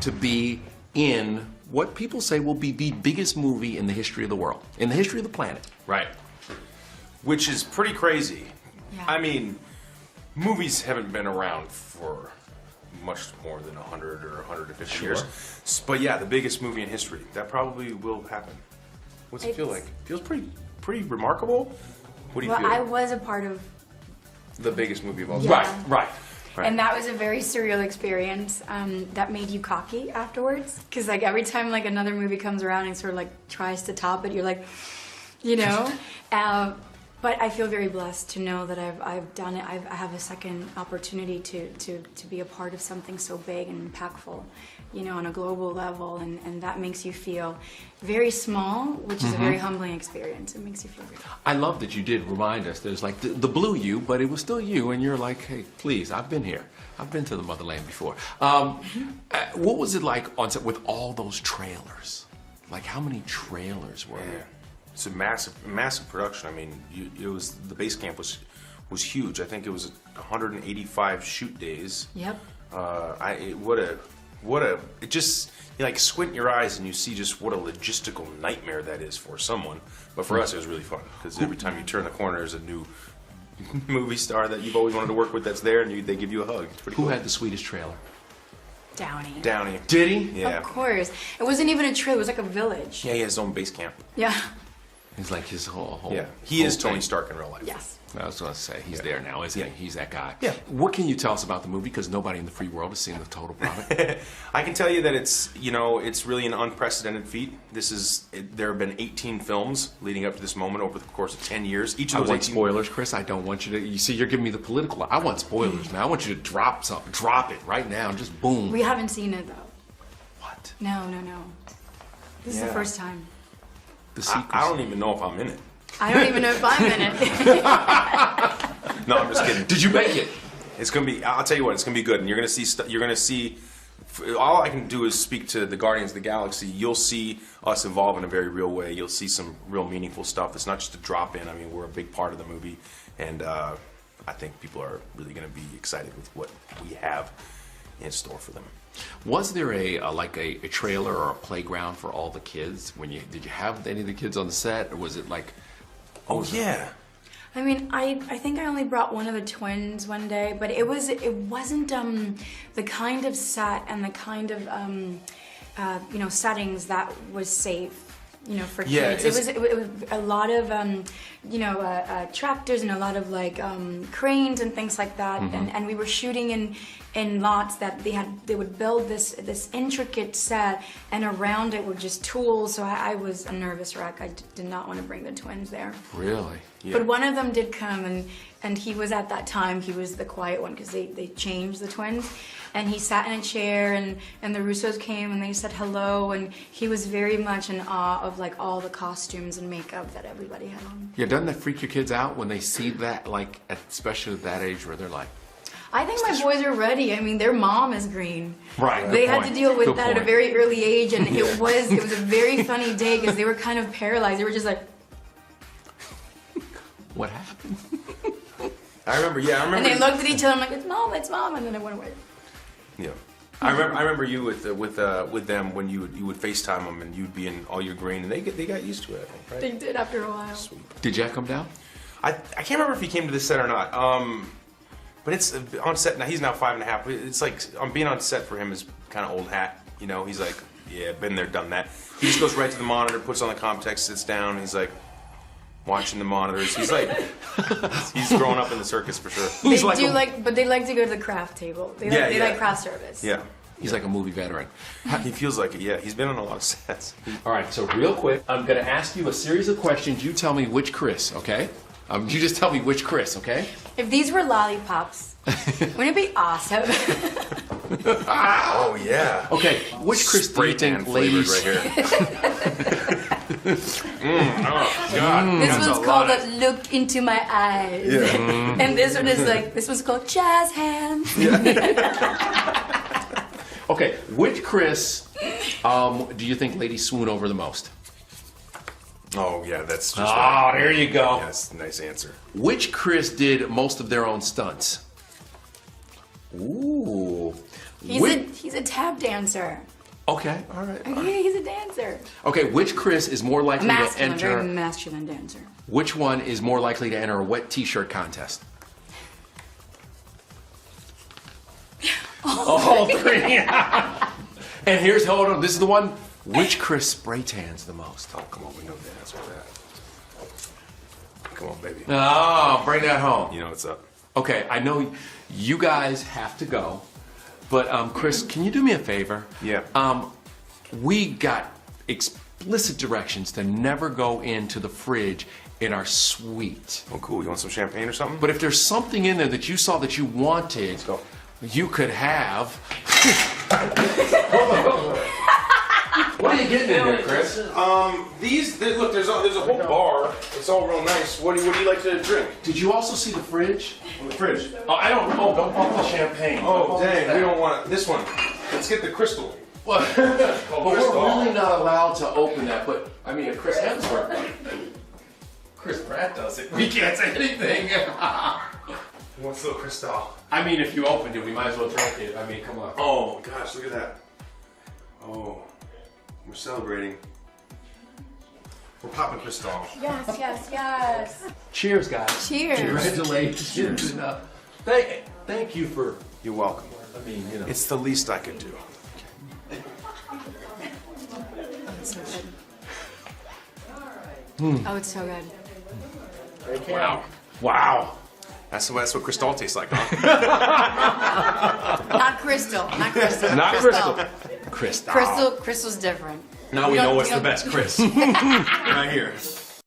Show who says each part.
Speaker 1: to be in what people say will be the biggest movie in the history of the world, in the history of the planet.
Speaker 2: Right. Which is pretty crazy.
Speaker 3: Yeah.
Speaker 2: I mean, movies haven't been around for much more than 100 or 150 years. But yeah, the biggest movie in history. That probably will happen. What's it feel like? Feels pretty remarkable. What do you feel?
Speaker 3: Well, I was a part of...
Speaker 2: The biggest movie of all time.
Speaker 3: Yeah.
Speaker 1: Right.
Speaker 3: And that was a very surreal experience that made you cocky afterwards. Because like every time like another movie comes around and sort of like tries to top it, you're like, you know. But I feel very blessed to know that I've done it. I have a second opportunity to be a part of something so big and impactful, you know, on a global level, and that makes you feel very small, which is a very humbling experience. It makes you feel very.
Speaker 1: I love that you did remind us. There's like the blue you, but it was still you, and you're like, hey, please, I've been here. I've been to the motherland before. What was it like on set with all those trailers? Like, how many trailers were there?
Speaker 2: It's a massive production. I mean, it was the base camp was huge. I think it was 185 shoot days.
Speaker 3: Yep.
Speaker 2: It just, you like squint your eyes and you see just what a logistical nightmare that is for someone. But for us, it was really fun because every time you turn the corner, there's a new movie star that you've always wanted to work with that's there, and they give you a hug. It's pretty cool.
Speaker 1: Who had the sweetest trailer?
Speaker 3: Downey.
Speaker 2: Downey.
Speaker 1: Did he?
Speaker 2: Yeah.
Speaker 3: Of course. It wasn't even a trailer. It was like a village.
Speaker 2: Yeah, he has his own base camp.
Speaker 3: Yeah.
Speaker 1: He's like his whole
Speaker 2: Yeah, he is
Speaker 1: whole
Speaker 2: Tony
Speaker 1: thing.
Speaker 2: Stark in real life.
Speaker 3: Yes.
Speaker 1: I was going to say, he's there now, isn't he? He's that guy.
Speaker 2: Yeah.
Speaker 1: What can you tell us about the movie? Because nobody in the free world has seen the total product.
Speaker 2: I can tell you that it's really an unprecedented feat. There have been 18 films leading up to this moment over the course of 10 years. Each
Speaker 1: I
Speaker 2: of those
Speaker 1: want
Speaker 2: 18
Speaker 1: spoilers, Chris. I don't want you to. You see, you're giving me the political. I want spoilers, man. I want you to drop something. Drop it right now. Just boom.
Speaker 3: We haven't seen it though.
Speaker 1: What?
Speaker 3: No. This is the first time.
Speaker 1: The secrecy.
Speaker 2: I don't even know if I'm in it.
Speaker 3: I don't even know if I'm in it.
Speaker 2: No, I'm just kidding.
Speaker 1: Did you make it?
Speaker 2: It's gonna be. I'll tell you what. It's gonna be good, and you're gonna see. You're gonna see. All I can do is speak to the Guardians of the Galaxy. You'll see us evolve in a very real way. You'll see some real meaningful stuff. It's not just a drop in. I mean, we're a big part of the movie, and I think people are really gonna be excited with what we have in store for them.
Speaker 1: Was there a trailer or a playground for all the kids? Did you have any of the kids on the set, or was it like?
Speaker 2: Oh yeah.
Speaker 3: I mean, I think I only brought one of the twins one day, but it wasn't the kind of set and the kind of settings that was safe, for kids. It was a lot of tractors and a lot of like cranes and things like that, and we were shooting in lots that they would build this intricate set, and around it were just tools. So I was a nervous wreck. I did not want to bring the twins there.
Speaker 1: Really?
Speaker 2: Yeah.
Speaker 3: But one of them did come, and he was at that time, he was the quiet one because they changed the twins. And he sat in a chair, and the Russos came and they said hello, and he was very much in awe of like all the costumes and makeup that everybody had on.
Speaker 1: Yeah, doesn't that freak your kids out when they see that, like, especially at that age where they're like,
Speaker 3: I think my boys are ready. I mean, their mom is green.
Speaker 1: Right.
Speaker 3: They had to deal with
Speaker 1: Good
Speaker 3: that at a
Speaker 1: point.
Speaker 3: very early age, and it was a very funny day because they were kind of paralyzed. They were just like,
Speaker 1: what happened?
Speaker 2: I remember.
Speaker 3: and they looked at each other. I'm like, it's mom, and then it went away.
Speaker 2: Yeah. I remember you with them when you would FaceTime them and you'd be in all your green, and they got used to it. I think, right?
Speaker 3: They did after a while.
Speaker 2: Sweet.
Speaker 1: Did Jack come down?
Speaker 2: I can't remember if he came to this set or not. But it's on set now. He's now 5.5. It's like being on set for him is kind of old hat. He's like, yeah, been there, done that. He just goes right to the monitor, puts on the comtext, sits down. And he's like watching the monitors. He's like, he's growing up in the circus for sure.
Speaker 3: But they like to go to the craft table. They like craft service.
Speaker 2: Yeah.
Speaker 1: He's like a movie veteran.
Speaker 2: He feels like it. Yeah, he's been on a lot of sets.
Speaker 1: All right, so real quick, I'm going to ask you a series of questions. You tell me which Chris, okay? You just tell me which Chris, okay?
Speaker 3: If these were lollipops, wouldn't it be awesome?
Speaker 2: Oh yeah.
Speaker 1: Okay, which Chris do you think ladies?
Speaker 2: Right here. Oh God.
Speaker 3: This one's called "Look Into My Eyes," and this one is this one's called "Jazz Hands."
Speaker 1: Okay, which Chris do you think ladies swoon over the most?
Speaker 2: Oh yeah, that's just.
Speaker 1: Oh, there you go.
Speaker 2: Yes, nice answer.
Speaker 1: Which Chris did most of their own stunts? Ooh.
Speaker 3: He's a tap dancer.
Speaker 1: Okay, all right.
Speaker 3: Okay, he's a dancer.
Speaker 1: Okay, which Chris is more likely to
Speaker 3: Masculine, very
Speaker 1: enter?
Speaker 3: masculine dancer.
Speaker 1: Which one is more likely to enter a wet T-shirt contest? All three. And here's, hold on, this is the one. Which Chris spray tans the most?
Speaker 2: Oh, come on, we know the answer to that. Come on, baby.
Speaker 1: Oh, bring that home.
Speaker 2: You know what's up.
Speaker 1: Okay, I know you guys have to go, but Chris, can you do me a favor?
Speaker 2: Yeah.
Speaker 1: We got explicit directions to never go into the fridge in our suite.
Speaker 2: Oh, cool. You want some champagne or something?
Speaker 1: But if there's something in there that you saw that you wanted,
Speaker 2: Let's go.
Speaker 1: you could have. What are you getting in there, Chris?
Speaker 2: Look, there's a whole bar. It's all real nice. What do you like to drink?
Speaker 1: Did you also see the fridge?
Speaker 2: On the fridge.
Speaker 1: Oh, I don't know. Don't bump the champagne.
Speaker 2: Oh, dang. We don't want this one. Let's get the crystal.
Speaker 1: What? But we're really not allowed to open that. But I mean, if Chris Hemsworth, Chris Pratt does it, we can't say anything.
Speaker 2: What's the crystal?
Speaker 1: I mean, if you opened it, we might as well drink it. I mean, come on.
Speaker 2: Oh, gosh, look at that. Oh, we're celebrating. We're popping crystal.
Speaker 3: Yes, yes, yes.
Speaker 1: Cheers, guys.
Speaker 3: Cheers.
Speaker 1: Congratulations. Cheers. Thank you for.
Speaker 2: You're welcome.
Speaker 1: I mean, you know.
Speaker 2: It's the least I could do.
Speaker 3: So good. Oh, it's so good.
Speaker 1: Wow. Wow.
Speaker 2: That's what crystal tastes like, huh?
Speaker 3: Not crystal. Not crystal.
Speaker 1: Not crystal. Crystal.
Speaker 3: Crystal's different.
Speaker 2: Now we know what's the best, Chris. Right here.